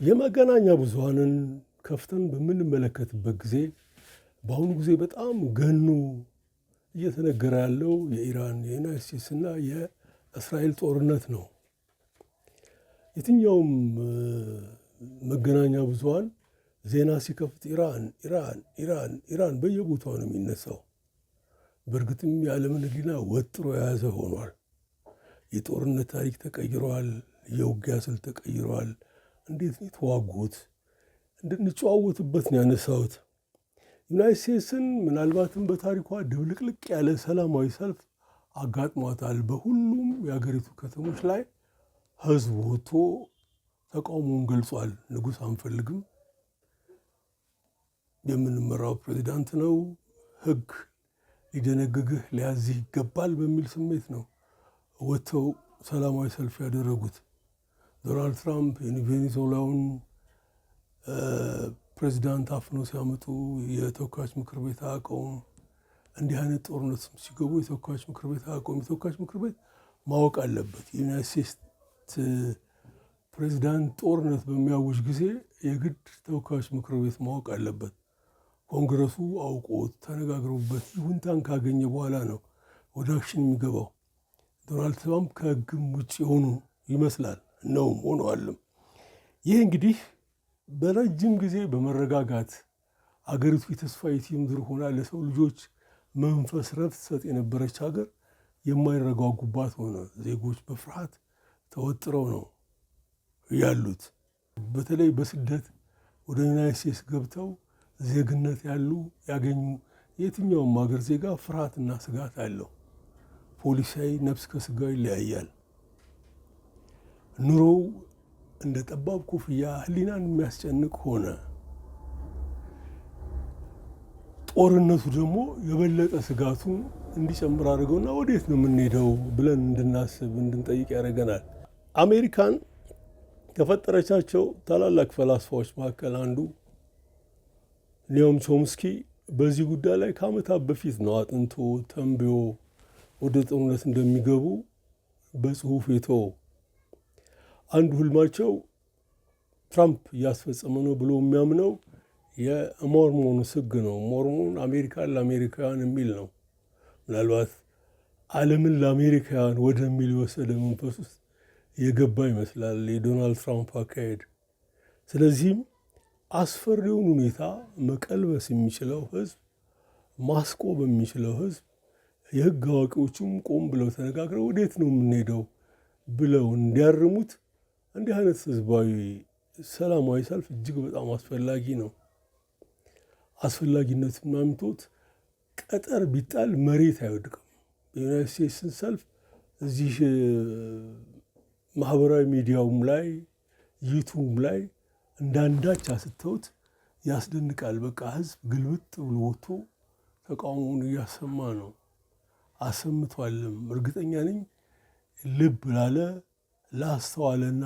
የመገናኛ ብዙሃንን ከፍተን በምንመለከትበት ጊዜ በአሁኑ ጊዜ በጣም ገኖ እየተነገረ ያለው የኢራን የዩናይትድ ስቴትስ እና የእስራኤል ጦርነት ነው። የትኛውም መገናኛ ብዙሃን ዜና ሲከፍት ኢራን ኢራን ኢራን ኢራን በየቦታው ነው የሚነሳው። በእርግጥም የዓለምን ሕሊና ወጥሮ የያዘ ሆኗል። የጦርነት ታሪክ ተቀይሯል። የውጊያ ስልት ተቀይሯል። እንዴት ነው የተዋጉት? እንድንጨዋወትበት ነው ያነሳሁት። ዩናይትድ ስቴትስን ምናልባትም በታሪኳ ድብልቅልቅ ያለ ሰላማዊ ሰልፍ አጋጥሟታል። በሁሉም የሀገሪቱ ከተሞች ላይ ህዝብ ወጥቶ ተቃውሞውን ገልጿል። ንጉሥ አንፈልግም፣ የምንመራው ፕሬዚዳንት ነው፣ ህግ ሊደነግግህ ሊያዝህ ይገባል በሚል ስሜት ነው ወጥተው ሰላማዊ ሰልፍ ያደረጉት። ዶናልድ ትራምፕ የቬኔዙዌላውን ፕሬዚዳንት አፍነው ሲያመጡ የተወካዮች ምክር ቤት አያውቀውም። እንዲህ አይነት ጦርነት ሲገቡ የተወካዮች ምክር ቤት አያውቀውም። የተወካዮች ምክር ቤት ማወቅ አለበት። የዩናይትድ ስቴትስ ፕሬዚዳንት ጦርነት በሚያውጅ ጊዜ የግድ ተወካዮች ምክር ቤት ማወቅ አለበት። ኮንግረሱ አውቆት ተነጋግረውበት ይሁንታን ካገኘ በኋላ ነው ወደ አክሽን የሚገባው። ዶናልድ ትራምፕ ከህግም ውጭ የሆኑ ይመስላል ነውም ሆነዋልም። ይህ እንግዲህ በረጅም ጊዜ በመረጋጋት አገሪቱ የተስፋይት ምድር ሆና ለሰው ልጆች መንፈስ ረፍት ሰጥ የነበረች ሀገር የማይረጋጉባት ሆነ። ዜጎች በፍርሃት ተወጥረው ነው ያሉት። በተለይ በስደት ወደ ዩናይትድ ስቴትስ ገብተው ዜግነት ያገኙ የትኛውም ሀገር ዜጋ ፍርሃትና ስጋት አለው። ፖሊሳዊ ነፍስ ከስጋው ይለያያል። ኑሮው እንደ ጠባብ ኮፍያ ህሊናን የሚያስጨንቅ ሆነ። ጦርነቱ ደግሞ የበለጠ ስጋቱን እንዲጨምር አድርገውና ወዴት ነው የምንሄደው ብለን እንድናስብ እንድንጠይቅ ያደርገናል። አሜሪካን ከፈጠረቻቸው ታላላቅ ፈላስፋዎች መካከል አንዱ ኒዮም ቾምስኪ በዚህ ጉዳይ ላይ ከዓመታት በፊት ነው አጥንቶ ተንብዮ ወደ ጦርነት እንደሚገቡ በጽሁፍ የተወው። አንዱ ህልማቸው ትራምፕ እያስፈጸመ ነው ብሎ የሚያምነው የሞርሞን ህግ ነው። ሞርሞን አሜሪካን ለአሜሪካውያን የሚል ነው። ምናልባት ዓለምን ለአሜሪካውያን ወደሚል የወሰደ መንፈስ ውስጥ የገባ ይመስላል የዶናልድ ትራምፕ አካሄድ። ስለዚህም አስፈሪውን ሁኔታ መቀልበስ የሚችለው ህዝብ፣ ማስቆም የሚችለው ህዝብ፣ የህግ አዋቂዎቹም ቆም ብለው ተነጋግረው ወዴት ነው የምንሄደው ብለው እንዲያርሙት እንዲህ አይነት ህዝባዊ ሰላማዊ ሰልፍ እጅግ በጣም አስፈላጊ ነው። አስፈላጊነቱን ማምቶት ቀጠር ቢጣል መሬት አይወድቅም። የዩናይትድ ስቴትስን ሰልፍ እዚህ ማህበራዊ ሚዲያውም ላይ ዩቱብም ላይ እንዳንዳች አስተውት ያስደንቃል። በቃ ህዝብ ግልብጥ ብሎ ወጥቶ ተቃውሞውን እያሰማ ነው። አሰምቷልም። እርግጠኛ ነኝ ልብ ላለ ላስተዋለና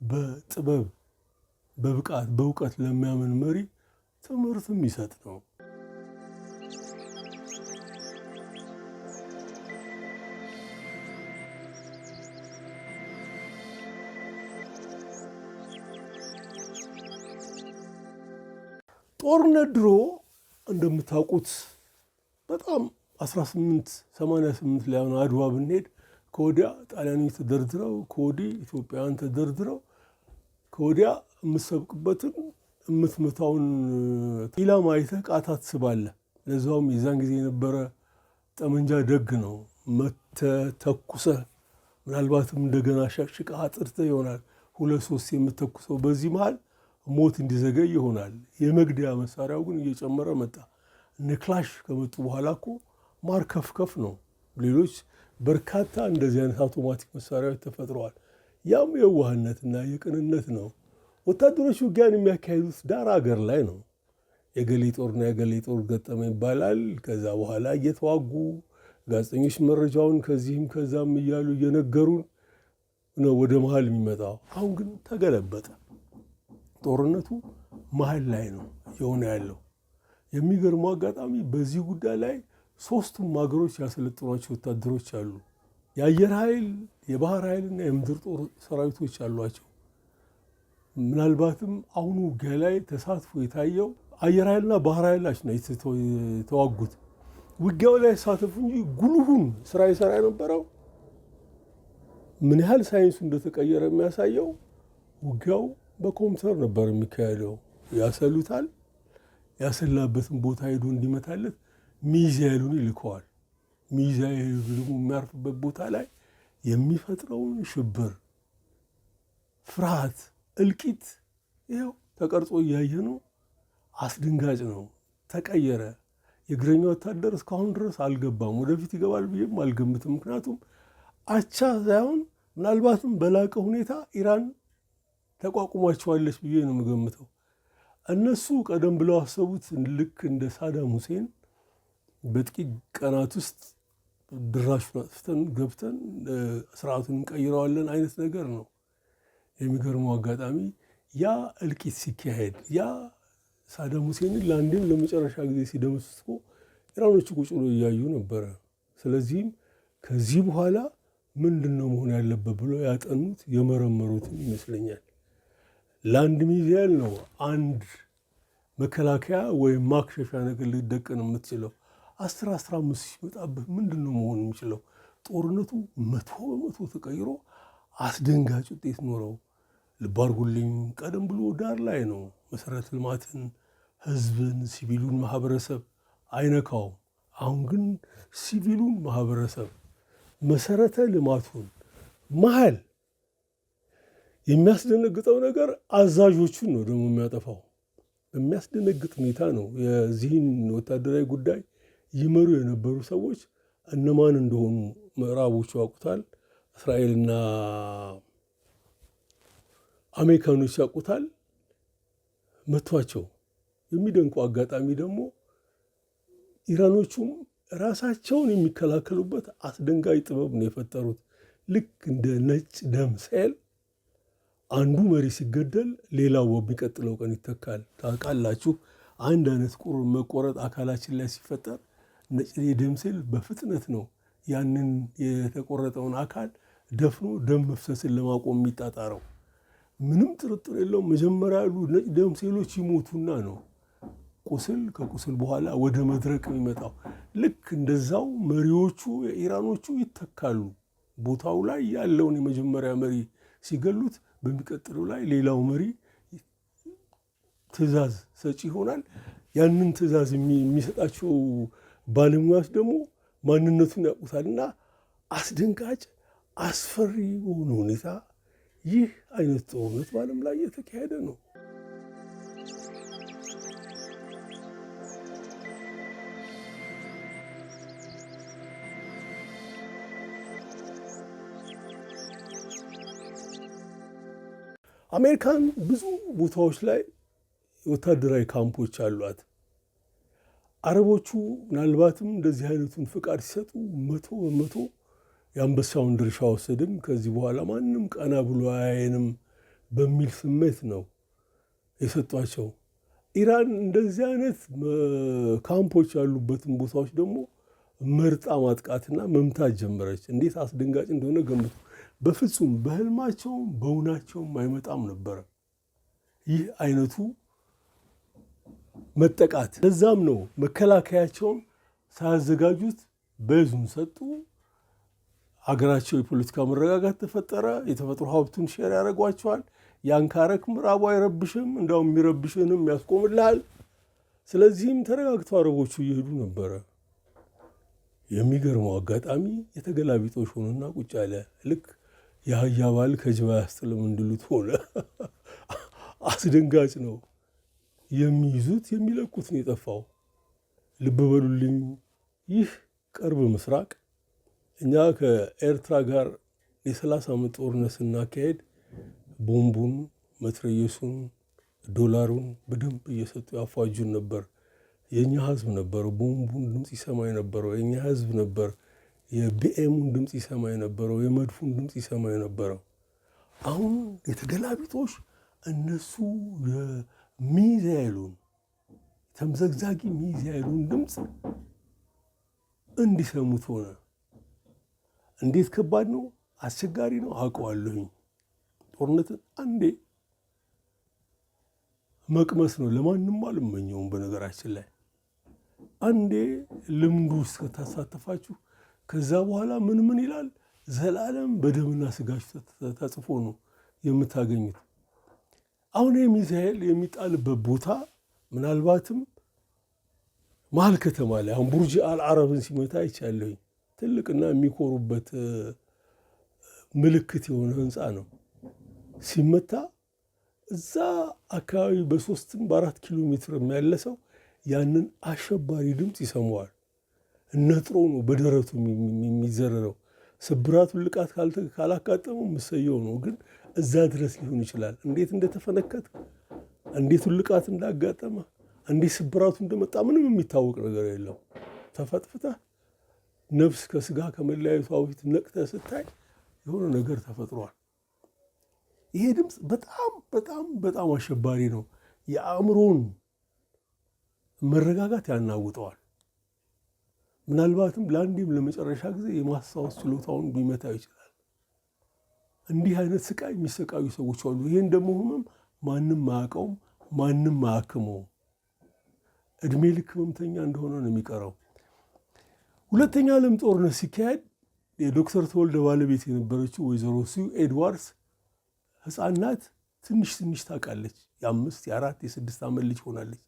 በጥበብ በብቃት በእውቀት ለሚያምን መሪ ትምህርትም ይሰጥ ነው። ጦርነት ድሮ እንደምታውቁት በጣም 1888 ላይ አሁን አድዋ ብንሄድ ከወዲያ ጣሊያኖች ተደርድረው ከወዲህ ኢትዮጵያውያን ተደርድረው ከወዲያ የምትሰብቅበትን የምትመታውን ኢላማ አይተህ ቃታ ትስባለህ። ለዛውም የዛን ጊዜ የነበረ ጠመንጃ ደግ ነው። መተህ ተኩሰህ ምናልባትም እንደገና ሻቅሽቀህ አጥርተህ ይሆናል 2-3 የምትተኩሰው። በዚህ መሃል ሞት እንዲዘገይ ይሆናል። የመግደያ መሳሪያው ግን እየጨመረ መጣ። እነ ክላሽ ከመጡ በኋላ እኮ ማርከፍከፍ ነው። ሌሎች በርካታ እንደዚህ አይነት አውቶማቲክ መሳሪያዎች ተፈጥረዋል። ያም የዋህነትና የቅንነት ነው። ወታደሮች ውጊያን የሚያካሂዱት ዳር ሀገር ላይ ነው። የገሌ ጦርና የገሌ ጦር ገጠመ ይባላል። ከዛ በኋላ እየተዋጉ ጋዜጠኞች መረጃውን ከዚህም ከዛም እያሉ እየነገሩን ነው ወደ መሀል የሚመጣው። አሁን ግን ተገለበጠ። ጦርነቱ መሀል ላይ ነው የሆነ ያለው። የሚገርመው አጋጣሚ በዚህ ጉዳይ ላይ 3ቱም ሀገሮች ያሰለጥኗቸው ወታደሮች አሉ። የአየር ኃይል፣ የባህር ኃይልና የምድር ጦር ሰራዊቶች አሏቸው። ምናልባትም አሁኑ ውጊያ ላይ ተሳትፎ የታየው አየር ኃይልና ባህር ኃይላችን ነው የተዋጉት። ውጊያው ላይ ተሳተፉ እንጂ ጉልሁን ስራ ይሰራ የነበረው ምን ያህል ሳይንሱ እንደተቀየረ የሚያሳየው ውጊያው በኮምፒውተር ነበር የሚካሄደው። ያሰሉታል። ያሰላበትን ቦታ ሄዶ እንዲመታለት ሚሳኤሉን ይልከዋል። ሚሳኤሉ ደግሞ የሚያርፍበት ቦታ ላይ የሚፈጥረውን ሽብር፣ ፍርሃት፣ እልቂት ይኸው ተቀርጾ እያየ ነው። አስደንጋጭ ነው። ተቀየረ። የእግረኛ ወታደር እስካሁን ድረስ አልገባም። ወደፊት ይገባል ብዬም አልገምትም። ምክንያቱም አቻ ሳይሆን ምናልባትም በላቀ ሁኔታ ኢራን ተቋቁሟቸዋለች ብዬ ነው የምገምተው። እነሱ ቀደም ብለው አሰቡት ልክ እንደ ሳዳም ሁሴን በጥቂት ቀናት ውስጥ ድራሹን አጥፍተን ገብተን ስርዓቱን እንቀይረዋለን አይነት ነገር ነው። የሚገርመው አጋጣሚ ያ እልቂት ሲካሄድ ያ ሳዳም ሁሴንን ለአንዴም ለመጨረሻ ጊዜ ሲደመስስ ኢራኖቹ ቁጭ ብሎ እያዩ ነበረ። ስለዚህም ከዚህ በኋላ ምንድን ነው መሆን ያለበት ብለው ያጠኑት የመረመሩትን ይመስለኛል። ለአንድ ሚሳኤል ነው አንድ መከላከያ ወይም ማክሸሻ ነገር ልትደቅን የምትችለው። 10-15 ሲመጣብህ ምንድን ነው መሆን የሚችለው? ጦርነቱ 100% ተቀይሮ አስደንጋጭ ውጤት ኖረው። ልብ አድርጉልኝ፣ ቀደም ብሎ ዳር ላይ ነው መሰረተ ልማትን፣ ህዝብን፣ ሲቪሉን ማህበረሰብ አይነካውም። አሁን ግን ሲቪሉን ማህበረሰብ መሰረተ ልማቱን መሀል የሚያስደነግጠው ነገር አዛዦቹን ነው ደግሞ የሚያጠፋው። የሚያስደነግጥ ሁኔታ ነው። የዚህን ወታደራዊ ጉዳይ ይመሩ የነበሩ ሰዎች እነማን እንደሆኑ ምዕራቦቹ ያውቁታል። እስራኤልና አሜሪካኖች ያውቁታል። መቷቸው። የሚደንቁ አጋጣሚ ደግሞ ኢራኖቹም ራሳቸውን የሚከላከሉበት አስደንጋጭ ጥበብ ነው የፈጠሩት። ልክ እንደ ነጭ ደም ሴል አንዱ መሪ ሲገደል ሌላው በሚቀጥለው ቀን ይተካል። ታውቃላችሁ፣ አንድ አይነት መቆረጥ አካላችን ላይ ሲፈጠር ነጭ ደም ሴል በፍጥነት ነው ያንን የተቆረጠውን አካል ደፍኖ ደም መፍሰስን ለማቆም የሚጣጣረው። ምንም ጥርጥር የለውም። መጀመሪያ ያሉ ነጭ ደም ሴሎች ይሞቱና ነው ቁስል ከቁስል በኋላ ወደ መድረቅ የሚመጣው። ልክ እንደዛው መሪዎቹ የኢራኖቹ ይተካሉ። ቦታው ላይ ያለውን የመጀመሪያ መሪ ሲገሉት በሚቀጥለው ላይ ሌላው መሪ ትዕዛዝ ሰጪ ይሆናል። ያንን ትዕዛዝ የሚሰጣቸው ባለሙያዎች ደግሞ ማንነቱን ያውቁታልና አስደንጋጭ አስፈሪ በሆነ ሁኔታ ይህ አይነት ጦርነት በዓለም ላይ የተካሄደ ነው። አሜሪካን ብዙ ቦታዎች ላይ ወታደራዊ ካምፖች አሏት። አረቦቹ ምናልባትም እንደዚህ አይነቱን ፍቃድ ሲሰጡ 100% የአንበሳውን ድርሻ ወሰድን፣ ከዚህ በኋላ ማንም ቀና ብሎ አያየንም በሚል ስሜት ነው የሰጧቸው። ኢራን እንደዚህ አይነት ካምፖች ያሉበትን ቦታዎች ደግሞ መርጣ ማጥቃትና መምታት ጀመረች። እንዴት አስደንጋጭ እንደሆነ ገምቱ። በፍጹም በህልማቸውም በእውናቸውም አይመጣም ነበረ ይህ አይነቱ መጠቃት። ለዛም ነው መከላከያቸውን ሳያዘጋጁት በዙን ሰጡ። ሀገራቸው የፖለቲካ መረጋጋት ተፈጠረ። የተፈጥሮ ሀብቱን ሼር ያደርጓቸዋል። ያን ካረክ ምዕራቡ አይረብሽም፣ እንዳውም የሚረብሽንም ያስቆምልሃል። ስለዚህም ተረጋግተው አረቦቹ እየሄዱ ነበረ። የሚገርመው አጋጣሚ የተገላቢጦሽ ሆነና ቁጭ ያለ ልክ የአህያ ባል ከጅብ አያስጥልም እንድሉት ሆነ። አስደንጋጭ ነው። የሚይዙት የሚለቁት ነው የጠፋው። ልብ በሉልኝ፣ ይህ ቅርብ ምስራቅ እኛ ከኤርትራ ጋር የ30 ዓመት ጦርነት ስናካሄድ ቦምቡን፣ መትረየሱን፣ ዶላሩን በደንብ እየሰጡ ያፏጁን ነበር። የእኛ ህዝብ ነበር ቦምቡን ድምፅ ይሰማ የነበረው። የእኛ ህዝብ ነበር የቢኤሙን ድምፅ ይሰማ የነበረው፣ የመድፉን ድምፅ ይሰማ የነበረው። አሁን የተገላቢጦሽ እነሱ የሚሳኤሉን ተምዘግዛጊ ሚሳኤሉን ድምፅ እንዲሰሙት ሆነ። እንዴት ከባድ ነው! አስቸጋሪ ነው። አውቀዋለሁኝ። ጦርነትን አንዴ መቅመስ ነው። ለማንም አልመኘውም። በነገራችን ላይ አንዴ ልምዱ ውስጥ ከታሳተፋችሁ ከዛ በኋላ ምን ይላል ዘላለም በደምና ስጋችሁ ተጽፎ ነው የምታገኙት። አሁን ሚሳኤል የሚጣልበት ቦታ ምናልባትም መሀል ከተማ ላይ አሁን ቡርጅ አልዓረብን ሲመታ ይቻለኝ ትልቅና የሚኮሩበት ምልክት የሆነ ህንፃ ነው። ሲመታ እዛ አካባቢ በ3 በ4 ኪሎ ሜትር ያለ ሰው ያንን አሸባሪ ድምፅ ይሰማዋል። ነጥሮ ነው በደረቱ የሚዘረረው። ስብራቱን ልቃት ካላጋጠመው ምሰየው ነው። ግን እዛ ድረስ ሊሆን ይችላል። እንዴት እንደተፈነከተ፣ እንዴት ልቃት እንዳጋጠመ፣ እንዴት ስብራቱ እንደመጣ ምንም የሚታወቅ ነገር የለው። ተፈጥፍተህ ነፍስ ከስጋ ከመለያየቷ በፊት ነቅተህ ስታይ የሆነ ነገር ተፈጥሯል። ይሄ ድምፅ በጣም በጣም በጣም አሸባሪ ነው። የአእምሮን መረጋጋት ያናውጠዋል። ምናልባትም ለአንዴም ለመጨረሻ ጊዜ የማስታወስ ችሎታውን ሊመታው ይችላል። እንዲህ አይነት ስቃይ የሚሰቃዩ ሰዎች አሉ። ይህን ደግሞ ህመም ማንም አያውቀውም፣ ማንም አያክመውም። እድሜ ልክ ህመምተኛ እንደሆነ ነው የሚቀረው። ሁለተኛ ዓለም ጦርነት ሲካሄድ የዶክተር ተወልደ ባለቤት የነበረችው ወይዘሮ ሱ ኤድዋርድስ ህፃን ናት። ትንሽ ታውቃለች። የ5 የ4 የ6 ዓመት ልጅ ሆናለች።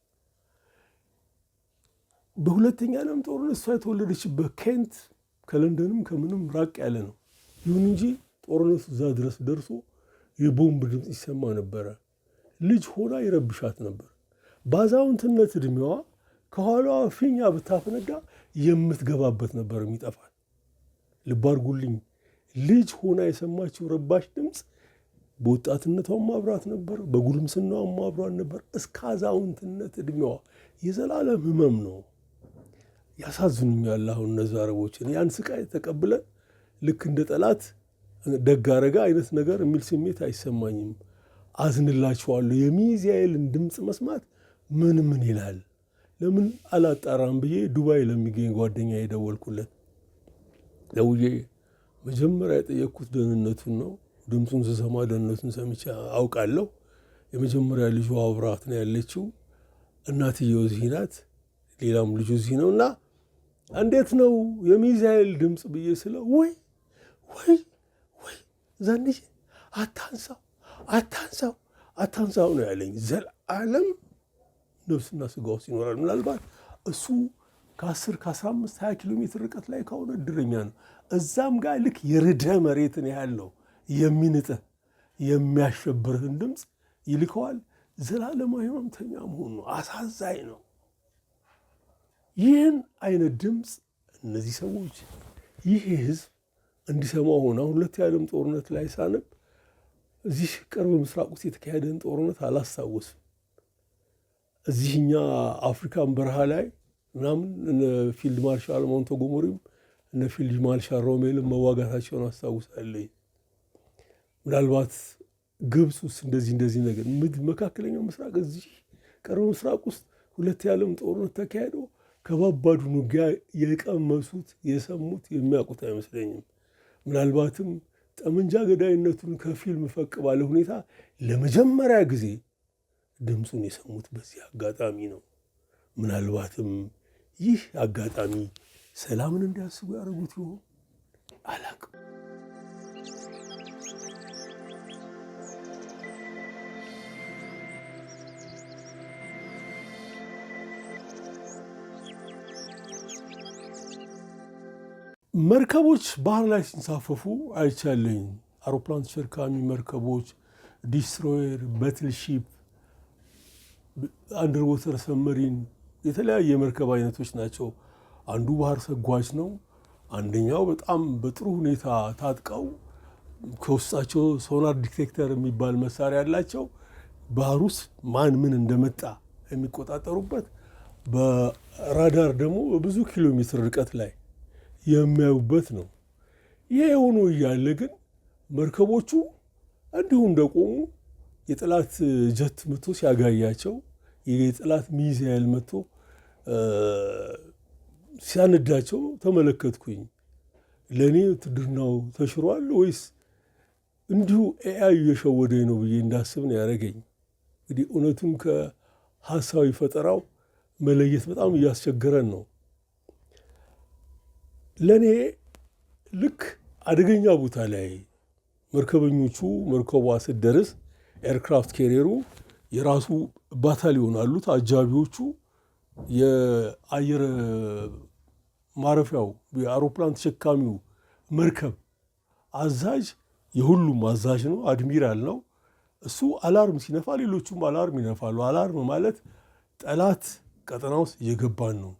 በሁለተኛ ዓለም ጦርነት እሷ የተወለደችበት ኬንት ከለንደንም ከምንም ራቅ ያለ ነው። ይሁን እንጂ ጦርነቱ እዛ ድረስ ደርሶ የቦምብ ድምፅ ይሰማ ነበረ። ልጅ ሆና ይረብሻት ነበር። በአዛውንትነት እድሜዋ ከኋላዋ ፊኛ ብታፈነዳ የምትገባበት ነበር የሚጠፋል። ልብ አድርጉልኝ፣ ልጅ ሆና የሰማችው ረባሽ ድምፅ በወጣትነቷም ማብራት ነበር፣ በጉልምስናዋም ማብራት ነበር። እስከ አዛውንትነት እድሜዋ የዘላለም ህመም ነው። ያሳዝኑኛል። አሁን እነዚህ አረቦችን ያን ስቃይ ተቀብለን ልክ እንደ ጠላት ደግ አረጋ አይነት ነገር የሚል ስሜት አይሰማኝም። አዝንላችኋለሁ። የሚሳኤልን ድምፅ መስማት ምን ይላል? ለምን አላጣራም ብዬ ዱባይ ለሚገኝ ጓደኛ የደወልኩለት። ደውዬ መጀመሪያ የጠየቅኩት ደህንነቱን ነው። ድምፁን ስሰማ ደህንነቱን ሰምቼ አውቃለሁ። የመጀመሪያ ልጇ አብራት ነው ያለችው። እናትየው እዚህ ናት፣ ሌላም ልጁ እዚህ ነው። እና እንዴት ነው የሚሳኤል ድምፅ ብዬ ስለው ወይ ዘንዬ አታንሳው ነው ያለኝ። ዘላለም ነፍስና ስጋ ውስጥ ይኖራል። ምናልባት እሱ ከ10 ከ15 20 ኪሎ ሜትር ርቀት ላይ ከሆነ እድለኛ ነው። እዛም ጋር ልክ የርዕደ መሬትን ያህል ነው የሚንጥህ የሚያሸብርህን ድምፅ ይልከዋል። ዘላለማዊ ህመምተኛ መሆኑ ነው። አሳዛኝ ነው። ይህን አይነት ድምፅ እነዚህ ሰዎች ይህ ህዝብ እንዲሰማው ሆነ። ሁለት የዓለም ጦርነት ላይ ሳነብ እዚህ ቅርብ ምስራቅ ውስጥ የተካሄደን ጦርነት አላስታውስም። እዚህኛ አፍሪካን በረሃ ላይ ምናምን እነ ፊልድ ማርሻል ሞንቶጎመሪም እነ ፊልድ ማርሻል ሮሜልን መዋጋታቸውን አስታውሳለኝ። ምናልባት ግብፅ ውስጥ እንደዚህ ነገር መካከለኛው ምስራቅ እዚህ ቅርብ ምስራቅ ውስጥ ሁለት የዓለም ጦርነት ተካሄዶ ከባባዱን ውጊያ የቀመሱት የሰሙት የሚያውቁት አይመስለኝም። ምናልባትም ጠመንጃ ገዳይነቱን ከፊልም ፈቅ ባለ ሁኔታ ለመጀመሪያ ጊዜ ድምፁን የሰሙት በዚህ አጋጣሚ ነው። ምናልባትም ይህ አጋጣሚ ሰላምን እንዲያስቡ ያደረጉት ይሆን? አላቅም። መርከቦች ባህር ላይ ሲንሳፈፉ አይቻለኝ። አውሮፕላን ተሸካሚ መርከቦች፣ ዲስትሮየር፣ በትልሺፕ፣ አንደርወተር ሰመሪን፣ የተለያየ የመርከብ አይነቶች ናቸው። አንዱ ባህር ሰጓጅ ነው። አንደኛው በጣም በጥሩ ሁኔታ ታጥቀው ከውስጣቸው ሶናር ዲቴክተር የሚባል መሳሪያ ያላቸው ባህር ውስጥ ማን ምን እንደመጣ የሚቆጣጠሩበት፣ በራዳር ደግሞ በብዙ ኪሎ ሜትር ርቀት ላይ የሚያዩበት ነው። ይሄ ሆኖ እያለ ግን መርከቦቹ እንዲሁ እንደቆሙ የጠላት ጀት መቶ ሲያጋያቸው፣ የጠላት ሚሳኤል መቶ ሲያነዳቸው ተመለከትኩኝ። ለእኔ ውትድርናው ተሽሯል ወይስ እንዲሁ ኤአይ እየሸወደኝ ነው ብዬ እንዳስብ ነው ያደረገኝ። እንግዲህ እውነቱን ከሀሳዊ ፈጠራው መለየት በጣም እያስቸገረን ነው። ለእኔ ልክ አደገኛ ቦታ ላይ መርከበኞቹ መርከቧ ስትደርስ ኤርክራፍት ኬሪየሩ የራሱ ባታሊዮን አሉት። አጃቢዎቹ የአየር ማረፊያው የአውሮፕላን ተሸካሚው መርከብ አዛዥ የሁሉም አዛዥ ነው፣ አድሚራል ነው። እሱ አላርም ሲነፋ ሌሎቹም አላርም ይነፋሉ። አላርም ማለት ጠላት ቀጠና ውስጥ እየገባን ነው፣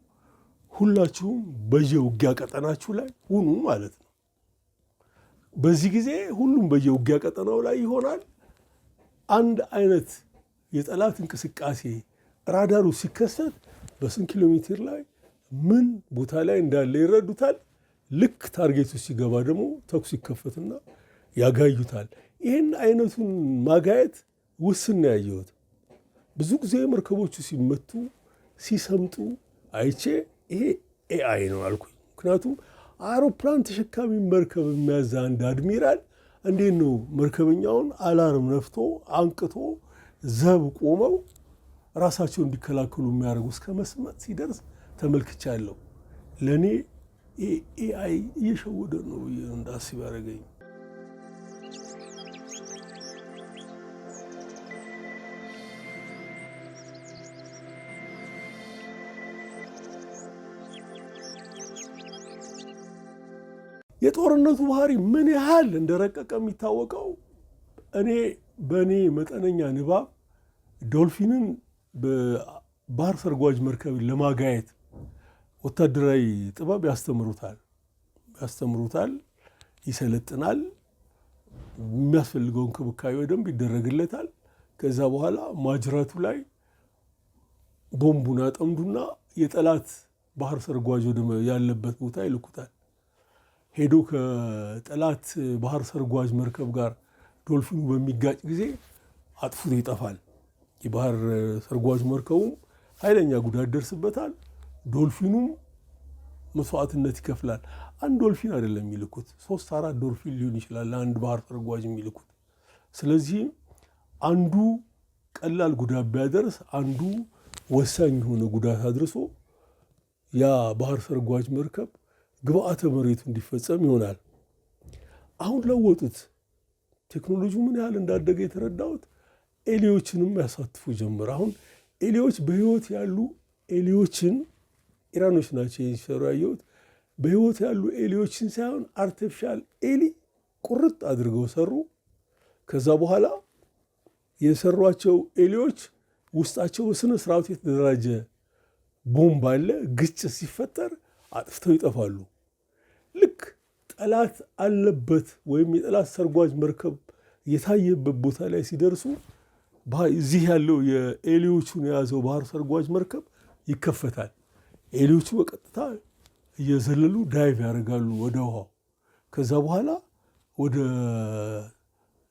ሁላችሁም በየውጊያ ቀጠናችሁ ላይ ሁኑ ማለት ነው። በዚህ ጊዜ ሁሉም በየውጊያ ቀጠናው ላይ ይሆናል። አንድ አይነት የጠላት እንቅስቃሴ ራዳሩ ሲከሰት በስንት ኪሎ ሜትር ላይ ምን ቦታ ላይ እንዳለ ይረዱታል። ልክ ታርጌቱ ሲገባ ደግሞ ተኩስ ይከፈትና ያጋዩታል። ይህን አይነቱን ማጋየት ውስን ነው ያየሁት። ብዙ ጊዜ መርከቦቹ ሲመቱ ሲሰምጡ አይቼ ይሄ ኤአይ ነው አልኩኝ። ምክንያቱም አውሮፕላን ተሸካሚ መርከብ የሚያዝ አንድ አድሚራል እንዴት ነው መርከበኛውን አላርም ነፍቶ አንቅቶ ዘብ ቆመው ራሳቸው እንዲከላከሉ የሚያደርጉ እስከ መስመጥ ሲደርስ ተመልክቻለሁ። ለእኔ ኤአይ እየሸወደ ነው እንዳስብ ያደረገኝ። የጦርነቱ ባህሪ ምን ያህል እንደረቀቀ የሚታወቀው በእኔ መጠነኛ ንባብ ዶልፊንን በባህር ሰርጓጅ መርከብን ለማጋየት ወታደራዊ ጥበብ ያስተምሩታል፣ ይሰለጥናል፣ የሚያስፈልገውን እንክብካቤ በደንብ ይደረግለታል። ከዛ በኋላ ማጅራቱ ላይ ቦምቡን ያጠምዱና የጠላት ባህር ሰርጓጅ ያለበት ቦታ ይልኩታል። ሄዶ ከጠላት ባህር ሰርጓጅ መርከብ ጋር ዶልፊኑ በሚጋጭ ጊዜ አጥፍቶ ይጠፋል። የባህር ሰርጓጅ መርከቡም ኃይለኛ ጉዳት ደርስበታል። ዶልፊኑም መስዋዕትነት ይከፍላል። አንድ ዶልፊን አይደለም የሚልኩት፣ 3-4 ዶልፊን ሊሆን ይችላል ለአንድ ባህር ሰርጓጅ የሚልኩት። ስለዚህ አንዱ ቀላል ጉዳት ቢያደርስ አንዱ ወሳኝ የሆነ ጉዳት አድርሶ ያ ባህር ሰርጓጅ መርከብ ግብአተ መሬቱ እንዲፈጸም ይሆናል። አሁን ለወጡት። ቴክኖሎጂ ምን ያህል እንዳደገ የተረዳሁት ኤሊዎችንም ያሳትፉ ጀምር። አሁን ኤሊዎች በህይወት ያሉ ኤሊዎችን ኢራኖች ናቸው ሲሰሩ ያየሁት። በህይወት ያሉ ኤሊዎችን ሳይሆን አርቲፊሻል ኤሊ ቁርጥ አድርገው ሰሩ። ከዛ በኋላ የሰሯቸው ኤሊዎች ውስጣቸው በስነ ስርዓቱ የተደራጀ ቦምብ አለ። ግጭት ሲፈጠር አጥፍተው ይጠፋሉ። ልክ ጠላት አለበት ወይም የጠላት ሰርጓጅ መርከብ የታየበት ቦታ ላይ ሲደርሱ እዚህ ያለው የኤሊዎቹን የያዘው ባህር ሰርጓጅ መርከብ ይከፈታል። ኤሊዎቹ በቀጥታ እየዘለሉ ዳይቭ ያደርጋሉ ወደ ውሃው። ከዛ በኋላ ወደ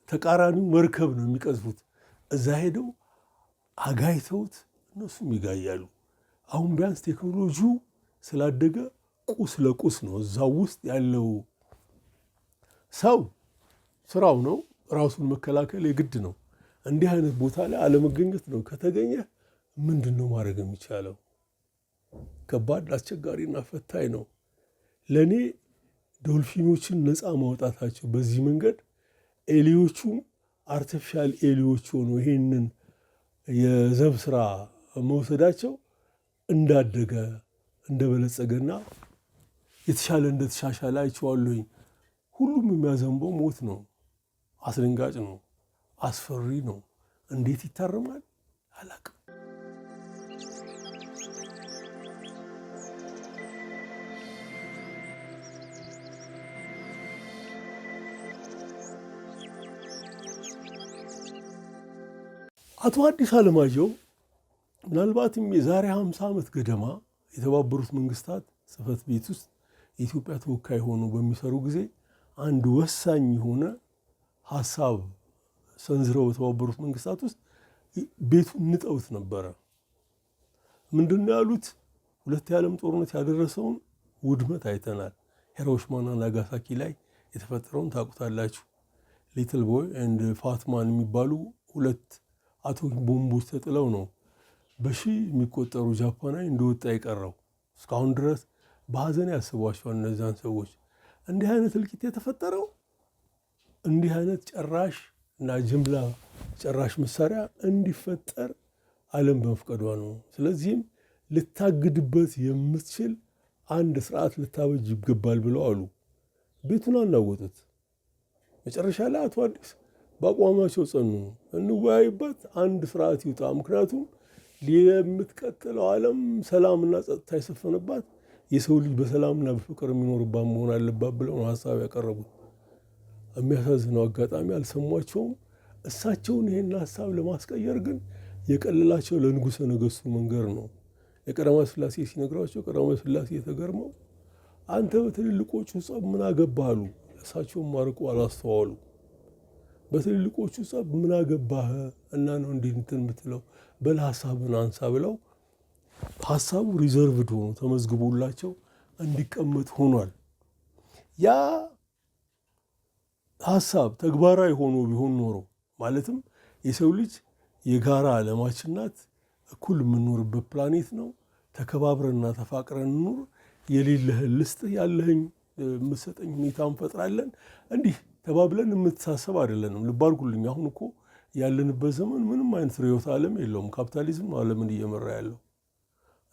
ተቃራኒው መርከብ ነው የሚቀዝፉት። እዛ ሄደው አጋይተውት እነሱም ይጋያሉ። አሁን ቢያንስ ቴክኖሎጂው ስላደገ ቁስ ለቁስ ነው። እዛው ውስጥ ያለው ሰው ስራው ነው፣ ራሱን መከላከል የግድ ነው። እንዲህ አይነት ቦታ ላይ አለመገኘት ነው። ከተገኘ ምንድን ነው ማድረግ የሚቻለው? ከባድ አስቸጋሪና ፈታኝ ነው። ለእኔ ዶልፊኖችን ነፃ ማውጣታቸው በዚህ መንገድ ኤሊዎቹም አርቲፊሻል ኤሊዎች ሆኖ ይሄንን የዘብ ስራ መውሰዳቸው እንዳደገ እንደበለጸገና የተሻለ እንደተሻሻለ አይቼዋለሁኝ። ሁሉም የሚያዘንበው ሞት ነው። አስደንጋጭ ነው። አስፈሪ ነው። እንዴት ይታረማል አላቅም። አቶ ሐዲስ ዓለማየሁ ምናልባትም የዛሬ 50 ዓመት ገደማ የተባበሩት መንግስታት ጽሕፈት ቤት ውስጥ የኢትዮጵያ ተወካይ ሆነው በሚሰሩ ጊዜ አንድ ወሳኝ የሆነ ሀሳብ ሰንዝረው በተባበሩት መንግስታት ውስጥ ቤቱን ንጠውት ነበረ። ምንድን ነው ያሉት? ሁለት የዓለም ጦርነት ያደረሰውን ውድመት አይተናል። ሂሮሺማና ናጋሳኪ ላይ የተፈጠረውን ታውቁታላችሁ። ሊትል ቦይ ኤንድ ፋትማን የሚባሉ ሁለት አቶሚክ ቦምቦች ተጥለው ነው በሺህ የሚቆጠሩ ጃፓናዊ እንደወጣ የቀረው። እስካሁን ድረስ በሀዘን ያስቧቸዋል እነዛን ሰዎች። እንዲህ አይነት እልቂት የተፈጠረው እንዲህ አይነት ጨራሽ እና ጅምላ ጨራሽ መሳሪያ እንዲፈጠር ዓለም በመፍቀዷ ነው። ስለዚህም ልታግድበት የምትችል አንድ ስርዓት ልታበጅ ይገባል ብለው አሉ። ቤቱን አናወጡት። መጨረሻ ላይ አቶ አዲስ በአቋማቸው ጸኑ። እንወያይበት፣ አንድ ስርዓት ይውጣ። ምክንያቱም የምትቀጥለው ዓለም ሰላምና ጸጥታ የሰፈነባት የሰው ልጅ በሰላምና በፍቅር የሚኖርባት መሆን አለባት ብለው ነው ሀሳብ ያቀረቡት። የሚያሳዝነው አጋጣሚ አልሰሟቸውም። እሳቸውን ይህን ሀሳብ ለማስቀየር ግን የቀለላቸው ለንጉሠ ነገሥቱ መንገር ነው። የቀዳማዊ ሥላሴ ሲነግሯቸው ቀዳማዊ ሥላሴ ተገርመው አንተ በትልልቆቹ ጸብ ምን አገባህ አሉ። እሳቸውም አርቆ አላስተዋሉ። በትልልቆቹ ጸብ ምን አገባህ እና ነው እንዲህ እንትን የምትለው በል ሀሳብን አንሳ ብለው ሀሳቡ ሪዘርቭድ ሆኖ ተመዝግቦላቸው እንዲቀመጥ ሆኗል። ያ ሀሳብ ተግባራዊ ሆኖ ቢሆን ኖሮ ማለትም የሰው ልጅ የጋራ ዓለማችን ናት፣ እኩል የምንኖርበት ፕላኔት ነው፣ ተከባብረንና ተፋቅረን እንኑር፣ የሌለህን ልስጥህ፣ ያለህኝ የምትሰጠኝ ሁኔታ እንፈጥራለን፣ እንዲህ ተባብለን የምትሳሰብ አይደለንም። ልብ አድርጉልኝ፣ አሁን እኮ ያለንበት ዘመን ምንም አይነት ርዕዮተ ዓለም የለውም። ካፒታሊዝም ዓለምን እየመራ ያለው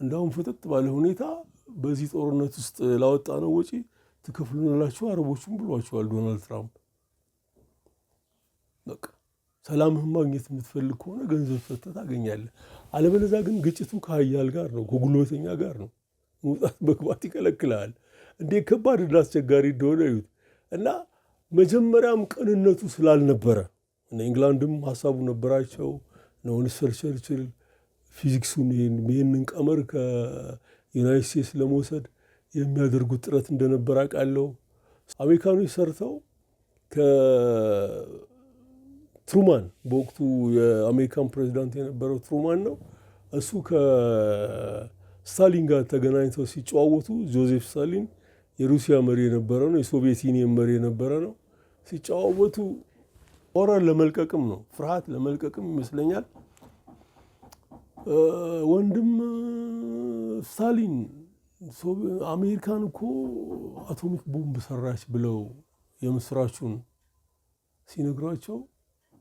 እንዳውም ፍጥጥ ባለ ሁኔታ በዚህ ጦርነት ውስጥ ላወጣነው ወጪ ትከፍሉናላችሁ አረቦቹም ብሏቸዋል ዶናልድ ትራምፕ። በቃ ሰላምህን ማግኘት የምትፈልግ ከሆነ ገንዘብ ሰጥተህ ታገኛለህ። አለበለዚያ ግን ግጭቱ ከሀያል ጋር ነው፣ ከጉልበተኛ ጋር ነው። መውጣት መግባት ይከለክልሃል። እንዴት ከባድ እና አስቸጋሪ እንደሆነ እዩት። እና መጀመሪያም ቅንነቱ ስላልነበረ እነ ኢንግላንድም ሀሳቡ ነበራቸው። ዊንስተን ቸርችል ፊዚክሱን ይህንን ቀመር ከዩናይት ስቴትስ ለመውሰድ የሚያደርጉት ጥረት እንደነበር አውቃለሁ። አሜሪካኖች ሰርተው ትሩማን በወቅቱ የአሜሪካን ፕሬዚዳንት የነበረው ትሩማን ነው። እሱ ከስታሊን ጋር ተገናኝተው ሲጨዋወቱ ጆዜፍ ስታሊን የሩሲያ መሪ የነበረ ነው፣ የሶቪየት ዩኒየን መሪ የነበረ ነው። ሲጨዋወቱ ሆረር ለመልቀቅም ነው፣ ፍርሃት ለመልቀቅም ይመስለኛል። ወንድም ስታሊን አሜሪካን እኮ አቶሚክ ቦምብ ሰራች ብለው የምስራቹን ሲነግሯቸው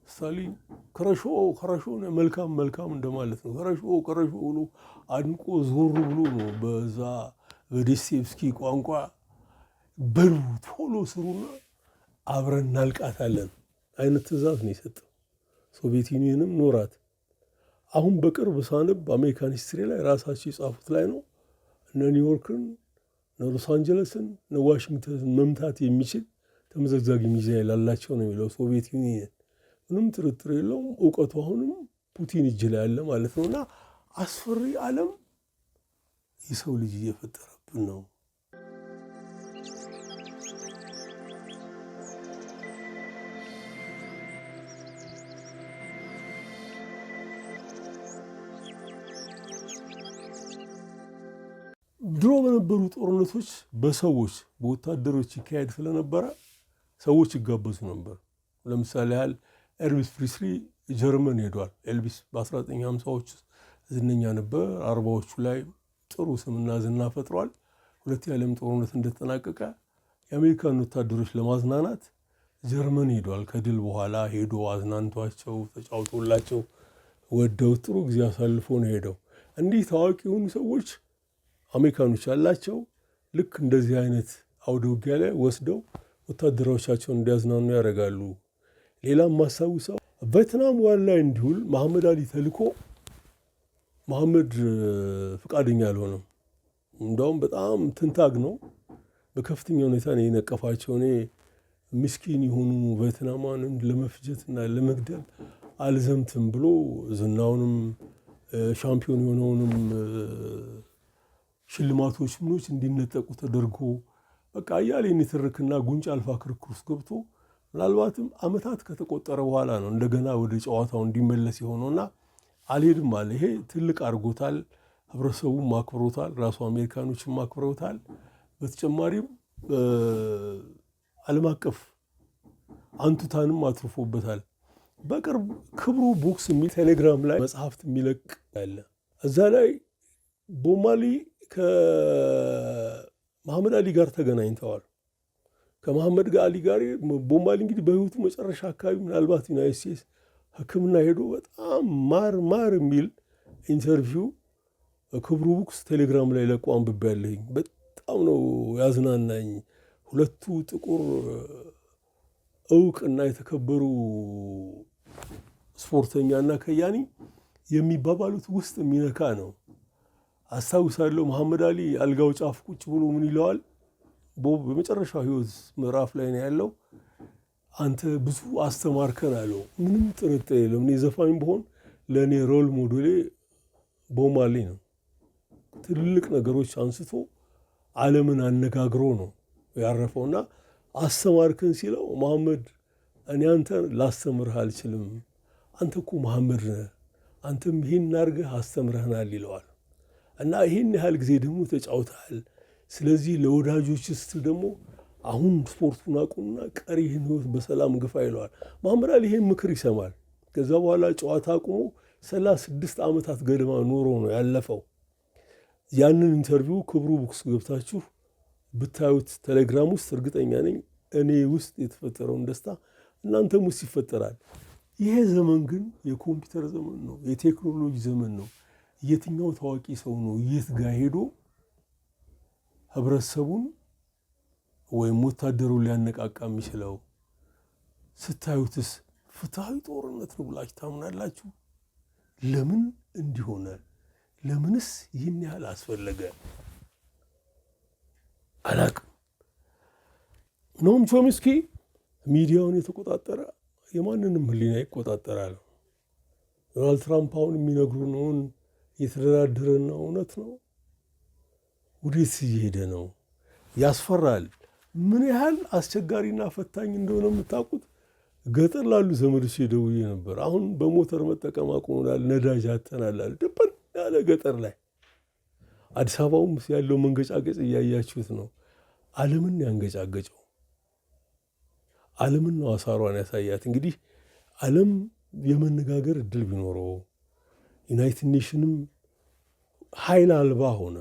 ስታሊን ከረሾ መልካም መልካም እንደማለት ነው። ከረሾ ብሎ አድንቆ ዞር ብሎ ነው በዛ በዶስቶዬቭስኪ ቋንቋ በሉ ቶሎ ስሩና አብረን እናልቃታለን አይነት ትእዛዝ ነው የሰጠው። ሶቪየት ዩኒየንም ኖራት። አሁን በቅርብ ሳነብ አሜሪካን ሂስትሪ ላይ ራሳቸው የጻፉት ላይ ነው እነ ኒውዮርክን፣ እነ ሎስ አንጀለስን፣ እነ ዋሽንግተን መምታት የሚችል ተመዘግዛጊ ሚሳይል አላቸው ነው የሚለው ሶቪየት ዩኒየን። ምንም ጥርጥር የለውም። እውቀቱ አሁንም ፑቲን እጅ ላይ ያለ ማለት ነው። እና አስፈሪ ዓለም የሰው ልጅ እየፈጠረብን ነው። ድሮ በነበሩ ጦርነቶች በሰዎች በወታደሮች ይካሄድ ስለነበረ ሰዎች ይጋበዙ ነበር። ለምሳሌ ያህል ኤልቪስ ፕሪስሊ ጀርመን ሄዷል። ኤልቪስ በ1950ዎቹ ዝነኛ ነበር። 40ዎቹ ላይ ጥሩ ስምና ዝና ፈጥሯል። ሁለት የዓለም ጦርነት እንደተጠናቀቀ የአሜሪካን ወታደሮች ለማዝናናት ጀርመን ሄዷል። ከድል በኋላ ሄዶ አዝናንቷቸው ተጫውቶላቸው ወደው ጥሩ ጊዜ አሳልፎ ነው ሄደው። እንዲህ ታዋቂ የሆኑ ሰዎች አሜሪካኖች ያላቸው ልክ እንደዚህ አይነት አውደ ውጊያ ላይ ወስደው ወታደሮቻቸውን እንዲያዝናኑ ያደርጋሉ። ሌላም ማስታውሰው ቬትናም ዋር ላይ እንዲውል መሐመድ አሊ ተልኮ መሐመድ ፈቃደኛ አልሆነም። እንደውም በጣም ትንታግ ነው። በከፍተኛ ሁኔታ ነው የነቀፋቸው። እኔ ምስኪን የሆኑ ቬትናማንን ለመፍጀትና ለመግደል አልዘምትም ብሎ ዝናውንም ሻምፒዮን የሆነውንም ሽልማቶች ምኖች እንዲነጠቁ ተደርጎ በቃ እያለ ንትርክና ጉንጭ አልፋ ክርክር ውስጥ ገብቶ ምናልባትም ዓመታት ከተቆጠረ በኋላ ነው እንደገና ወደ ጨዋታው እንዲመለስ የሆነውና አልሄድም አለ። ይሄ ትልቅ አድርጎታል። ህብረተሰቡም አክብሮታል፣ ራሱ አሜሪካኖችም አክብረውታል። በተጨማሪም ዓለም አቀፍ አንቱታንም አትርፎበታል። በቅርብ ክብሩ ቦክስ የሚል ቴሌግራም ላይ መጽሐፍት የሚለቅ ያለ እዛ ላይ ቦማሊ ከመሐመድ አሊ ጋር ተገናኝተዋል። ከመሐመድ አሊ ጋር ቦማሊ እንግዲህ በህይወቱ መጨረሻ አካባቢ ምናልባት ዩናይት ስቴትስ ሕክምና ሄዶ በጣም ማር የሚል ኢንተርቪው ክብሩ ቦክስ ቴሌግራም ላይ ለቆ አንብቤያለሁኝ። በጣም ነው ያዝናናኝ። ሁለቱ ጥቁር እውቅና የተከበሩ ስፖርተኛና ከያኒ የሚባባሉት ውስጥ የሚነካ ነው። አስታውሳለሁ መሐመድ አሊ አልጋው ጫፍ ቁጭ ብሎ ምን ይለዋል? በመጨረሻው ህይወት ምዕራፍ ላይ ነው ያለው። አንተ ብዙ አስተማርከን አለው። ምንም ጥርጥር የለም። እኔ ዘፋኝ ብሆን ለእኔ ሮል ሞዴሌ ቦማሊ ነው። ትልልቅ ነገሮች አንስቶ ዓለምን አነጋግሮ ነው ያረፈውና አስተማርከን ሲለው መሐመድ እኔ አንተን ላስተምርህ አልችልም፣ አንተ እኮ መሐመድ ነህ፣ አንተም ይህን አድርገህ አስተምረህናል ይለዋል። እና ይህን ያህል ጊዜ ደግሞ ተጫውተሃል። ስለዚህ ለወዳጆች ስትል ደግሞ አሁን ስፖርቱን አቁምና ቀሪህን ህይወት በሰላም ግፋ ይለዋል። መሐመድ አሊ ይህን ምክር ይሰማል። ከዛ በኋላ ጨዋታ አቁሞ 36 ዓመታት ገደማ ኖሮ ነው ያለፈው። ያንን ኢንተርቪው ክብሩ ቦክስ ገብታችሁ ብታዩት ቴሌግራም ውስጥ እርግጠኛ ነኝ እኔ ውስጥ የተፈጠረውን ደስታ እናንተም ውስጥ ይፈጠራል። ይሄ ዘመን ግን የኮምፒውተር ዘመን ነው፣ የቴክኖሎጂ ዘመን ነው። የትኛው ታዋቂ ሰው ነው የት ጋር ሄዶ ህብረተሰቡን ወይም ወታደሩን ሊያነቃቃ የሚችለው? ስታዩትስ ፍትሐዊ ጦርነት ነው ብላችሁ ታምናላችሁ? ለምን እንዲሆነ? ለምንስ ይህን ያህል አስፈለገ? አላቅም። ኖም ቾምስኪ ሚዲያውን የተቆጣጠረ የማንንም ህሊና ይቆጣጠራል። ዶናልድ ትራምፕ አሁን የሚነግሩን እየተደራደረን ነው። እውነት ነው? ወዴት እየሄደ ነው? ያስፈራል። ምን ያህል አስቸጋሪና ፈታኝ እንደሆነ የምታውቁት ገጠር ላሉ ዘመዶች ደውዬ ነበር። አሁን በሞተር መጠቀም አቁመናል፣ ነዳጅ አጥተናል። ድብን ያለ ገጠር ላይ አዲስ አበባውም ያለው መንገጫገጭ እያያችሁት ነው። ዓለምን ያንገጫገጨው ዓለምን ነው አሳሯን ያሳያት። እንግዲህ ዓለም የመነጋገር እድል ቢኖረው ዩናይትድ ኔሽንም ኃይል አልባ ሆነ።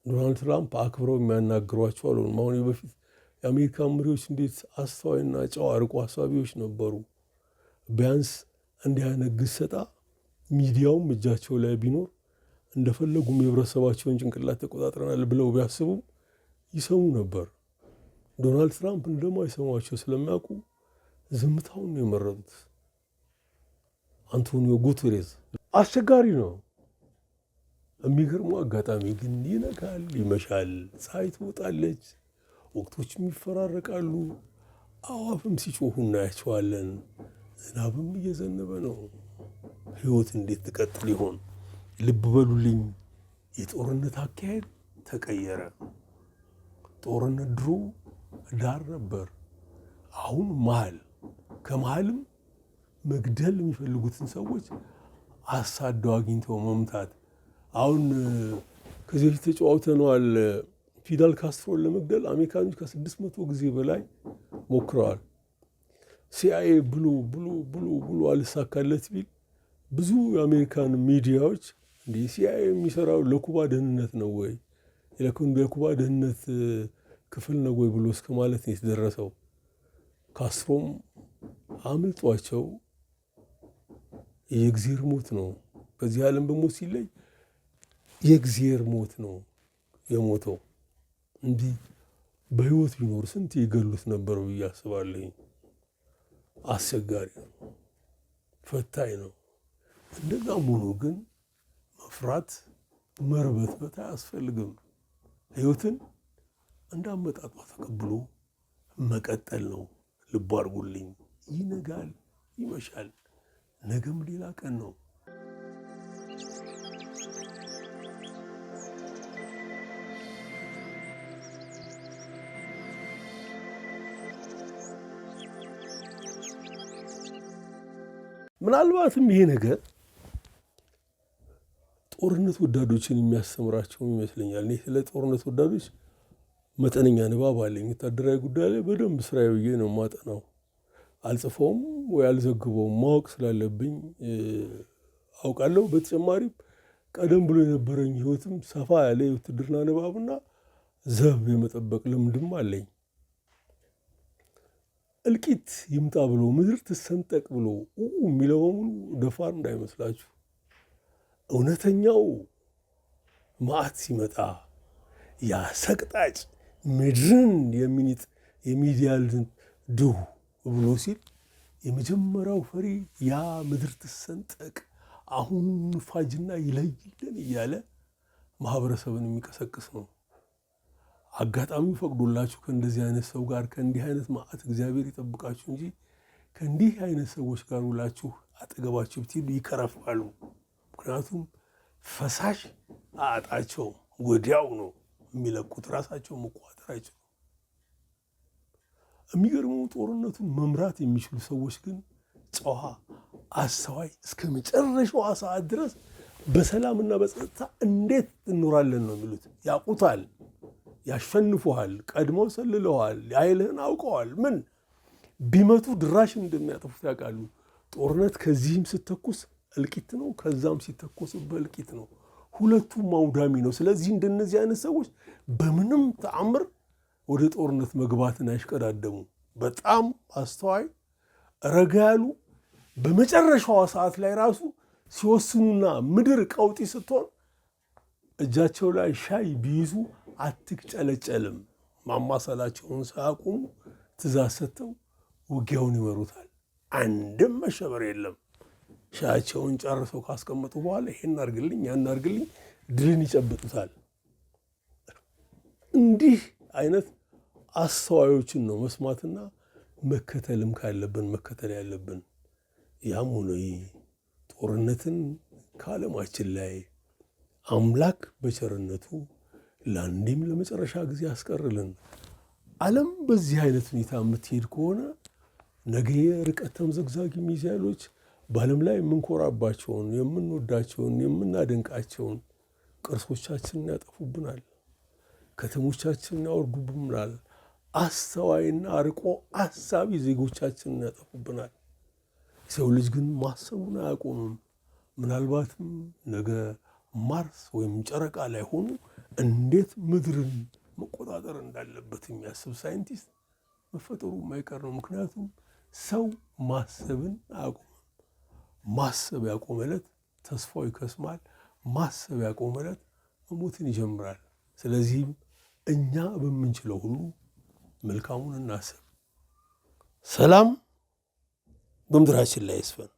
ዶናልድ ትራምፕ አክብረው የሚያናግሯቸው አልሆኑም። አሁን በፊት የአሜሪካ መሪዎች እንዴት አስተዋይና ጨዋ አርቆ ሀሳቢዎች ነበሩ። ቢያንስ እንዲህ አይነት ግሰጣ ሚዲያውም እጃቸው ላይ ቢኖር እንደፈለጉም የህብረተሰባቸውን ጭንቅላት ተቆጣጥረናል ብለው ቢያስቡም ይሰሙ ነበር። ዶናልድ ትራምፕ እንደማይሰሟቸው ስለሚያውቁ ዝምታውን ነው የመረጡት። አንቶኒዮ ጉተሬዝ አስቸጋሪ ነው። የሚገርመው አጋጣሚ ግን ይነጋል፣ ይመሻል፣ ፀሐይ ትወጣለች፣ ወቅቶችም ይፈራረቃሉ፣ አዋፍም ሲጮሁ እናያቸዋለን፣ ዝናብም እየዘነበ ነው። ህይወት እንዴት ትቀጥል ይሆን? ልብ በሉልኝ፣ የጦርነት አካሄድ ተቀየረ። ጦርነት ድሮ ዳር ነበር፣ አሁን መሀል፣ ከመሀልም መግደል የሚፈልጉትን ሰዎች አሳደው አግኝተው መምታት። አሁን ከዚህ በፊት ተጫውተነዋል። ፊደል ካስትሮን ለመግደል አሜሪካኖች ከ600 ጊዜ በላይ ሞክረዋል። ሲአይኤ ብሎ አልሳካለት ቢል ብዙ የአሜሪካን ሚዲያዎች እንዲህ ሲአይኤ የሚሰራው ለኩባ ደህንነት ነው ወይ ለኩባ ደህንነት ክፍል ነው ወይ ብሎ እስከ ማለት ነው የተደረሰው። ካስትሮም አምልጧቸው የእግዚአብሔር ሞት ነው። ከዚህ ዓለም በሞት ሲለይ የእግዚአብሔር ሞት ነው የሞተው። እንዲህ በህይወት ቢኖር ስንት ይገሉት ነበር ብዬ አስባለሁ። አስቸጋሪ ነው፣ ፈታኝ ነው። እንደዛም ሆኖ ግን መፍራት መርበትበት አያስፈልግም። ህይወትን እንዳመጣጧ ተቀብሎ መቀጠል ነው። ልብ አድርጉልኝ፣ ይነጋል፣ ይመሻል፣ ነገም ሌላ ቀን ነው። ምናልባትም ይሄ ነገር ጦርነት ወዳዶችን የሚያስተምራቸው ይመስለኛል። እኔ ስለ ጦርነት ወዳዶች መጠነኛ ንባብ አለኝ። ወታደራዊ ጉዳይ ላይ በደንብ ስራዬ ብዬ ነው የማጠናው። አልጽፈውም ወይ አልዘግበውም፣ ማወቅ ስላለብኝ አውቃለሁ። በተጨማሪም ቀደም ብሎ የነበረኝ ህይወትም ሰፋ ያለ የውትድርና ንባብና ዘብ የመጠበቅ ልምድም አለኝ። እልቂት ይምጣ ብሎ ምድር ትሰንጠቅ ብሎ የሚለው በሙሉ ደፋር እንዳይመስላችሁ። እውነተኛው መዓት ሲመጣ ያ ሰቅጣጭ ምድርን የሚኒጥ የሚዲያል ድሁ ብሎ ሲል የመጀመሪያው ፈሪ ያ ምድር ትሰንጠቅ አሁን ፋጅና ይለይልን እያለ ማህበረሰብን የሚቀሰቅስ ነው። አጋጣሚው ፈቅዶላችሁ ከእንደዚህ አይነት ሰው ጋር ከእንዲህ አይነት መዓት እግዚአብሔር ይጠብቃችሁ እንጂ ከእንዲህ አይነት ሰዎች ጋር ውላችሁ አጠገባችሁ ብትሄዱ ይከረፋሉ። ምክንያቱም ፈሳሽ አጣቸውም፣ ወዲያው ነው የሚለቁት፣ ራሳቸው መቋጠር አይችሉም። የሚገርመው ጦርነቱን መምራት የሚችሉ ሰዎች ግን ጨዋ፣ አስተዋይ እስከ መጨረሻዋ ሰዓት ድረስ በሰላምና በጸጥታ እንዴት እንኖራለን ነው የሚሉት። ያውቁታል፣ ያሸንፉሃል፣ ቀድመው ሰልለዋል፣ ኃይልህን አውቀዋል። ምን ቢመቱ ድራሽ እንደሚያጠፉት ያውቃሉ። ጦርነት ከዚህም ስተኩስ እልቂት ነው፣ ከዛም ሲተኮስ በእልቂት ነው። ሁለቱም አውዳሚ ነው። ስለዚህ እንደነዚህ አይነት ሰዎች በምንም ተአምር ወደ ጦርነት መግባትን አይሽቀዳደሙ። በጣም አስተዋይ፣ ረጋ ያሉ፣ በመጨረሻዋ ሰዓት ላይ ራሱ ሲወስኑና ምድር ቀውጢ ስትሆን እጃቸው ላይ ሻይ ቢይዙ አትቅጨለጨልም። ማማሰላቸውን ሳያቆሙ ትእዛዝ ሰጥተው ውጊያውን ይመሩታል። አንድም መሸበር የለም። ሻያቸውን ጨርሰው ካስቀመጡ በኋላ ይሄን አርግልኝ ያን አርግልኝ ድልን ይጨብጡታል። እንዲህ አይነት አስተዋዮችን ነው መስማትና መከተልም ካለብን መከተል ያለብን። ያም ሆኖ ጦርነትን ከዓለማችን ላይ አምላክ በቸርነቱ ለአንዴም ለመጨረሻ ጊዜ ያስቀርልን። ዓለም በዚህ አይነት ሁኔታ የምትሄድ ከሆነ ነገ ርቀት ተምዘግዛጊ ሚሳይሎች በዓለም ላይ የምንኮራባቸውን፣ የምንወዳቸውን፣ የምናደንቃቸውን ቅርሶቻችንን ያጠፉብናል፣ ከተሞቻችንን ያወርዱብናል፣ አስተዋይና አርቆ አሳቢ ዜጎቻችንን ያጠፉብናል። የሰው ልጅ ግን ማሰቡን አያቆምም። ምናልባትም ነገ ማርስ ወይም ጨረቃ ላይ ሆኖ እንዴት ምድርን መቆጣጠር እንዳለበት የሚያስብ ሳይንቲስት መፈጠሩ የማይቀር ነው። ምክንያቱም ሰው ማሰብን አያቆምም። ማሰብ ያቆመለት ተስፋው ይከስማል። ማሰብ ያቆመለት መሞትን ይጀምራል። ስለዚህም እኛ በምንችለው ሁሉ መልካሙን እናስብ። ሰላም በምድራችን ላይ ይስፈን።